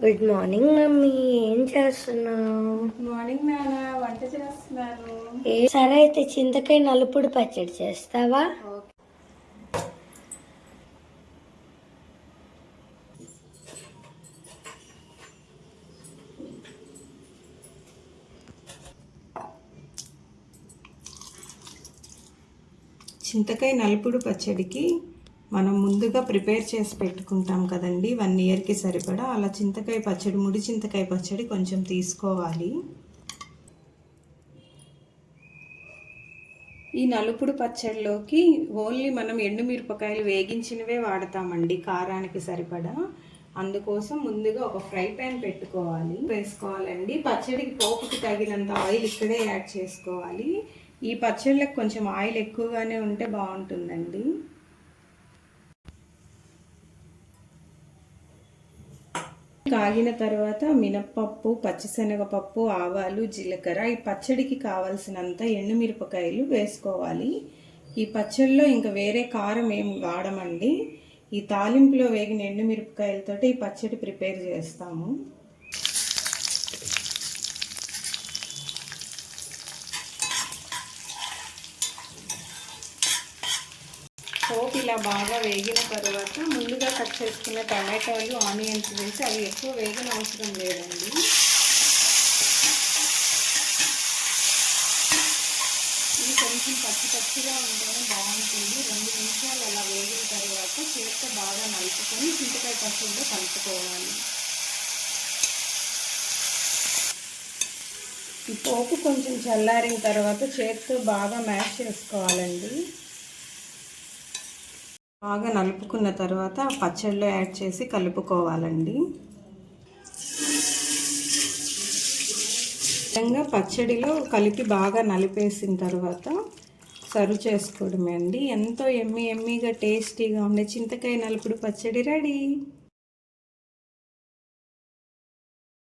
Good morning mummy, ఏం చేస్తున్నావు? Good morning నాన్న, వంట చేస్తున్నాను. సరే అయితే చింతకాయ నలుపుడు పచ్చడి చేస్తావా? చింతకాయ నలుపుడు పచ్చడికి మనం ముందుగా ప్రిపేర్ చేసి పెట్టుకుంటాం కదండి, 1 ఇయర్కి సరిపడా. అలా చింతకాయ పచ్చడి, ముడి చింతకాయ పచ్చడి కొంచెం తీసుకోవాలి. ఈ నలుపుడు పచ్చడిలోకి ఓన్లీ మనం ఎండుమిరపకాయలు వేగించినవే వాడతామండి కారానికి సరిపడా. అందుకోసం ముందుగా ఒక ఫ్రై ప్యాన్ వేసుకోవాలండి. పచ్చడికి పోపుకి తగినంత ఆయిల్ ఇక్కడే యాడ్ చేసుకోవాలి. ఈ పచ్చళ్ళకి కొంచెం ఆయిల్ ఎక్కువగానే ఉంటే బాగుంటుందండి. కాగిన తర్వాత మినప్పప్పు, పచ్చిశనగపప్పు, ఆవాలు, జీలకర్ర, ఈ పచ్చడికి కావాల్సినంత ఎండుమిరపకాయలు వేసుకోవాలి. ఈ పచ్చడిలో ఇంకా వేరే కారం ఏం వాడమండి. ఈ తాలింపులో వేగిన ఎండుమిరపకాయలతోటి ఈ పచ్చడి ప్రిపేర్ చేస్తాము. పోపు ఇలా బాగా వేగిన తర్వాత ముందుగా కట్ చేసుకున్న టమాటాలు, ఆనియన్స్ వేసి అవి ఎక్కువ వేగన అవసరం లేదండి. ఇది కొంచెం పచ్చిగా ఉంటేనే బాగుంటుంది. 2 నిమిషాలు అలా వేగిన తర్వాత చేత్తో బాగా నలుపుకొని చింతకాయ పచ్చడిలో కలుపుకోవాలి. ఈ పోపు కొంచెం చల్లారిన తర్వాత చేత్తో బాగా మ్యాష్ చేసుకోవాలండి. బాగా నలుపుకున్న తర్వాత పచ్చడిలో యాడ్ చేసి కలుపుకోవాలండి. విధంగా పచ్చడిలో కలిపి బాగా నలిపేసిన తర్వాత సర్వ్ చేసుకోవడమే అండి. ఎంతో ఎమ్మీగా టేస్టీగా ఉండే చింతకాయ నలుపుడు పచ్చడి రెడీ.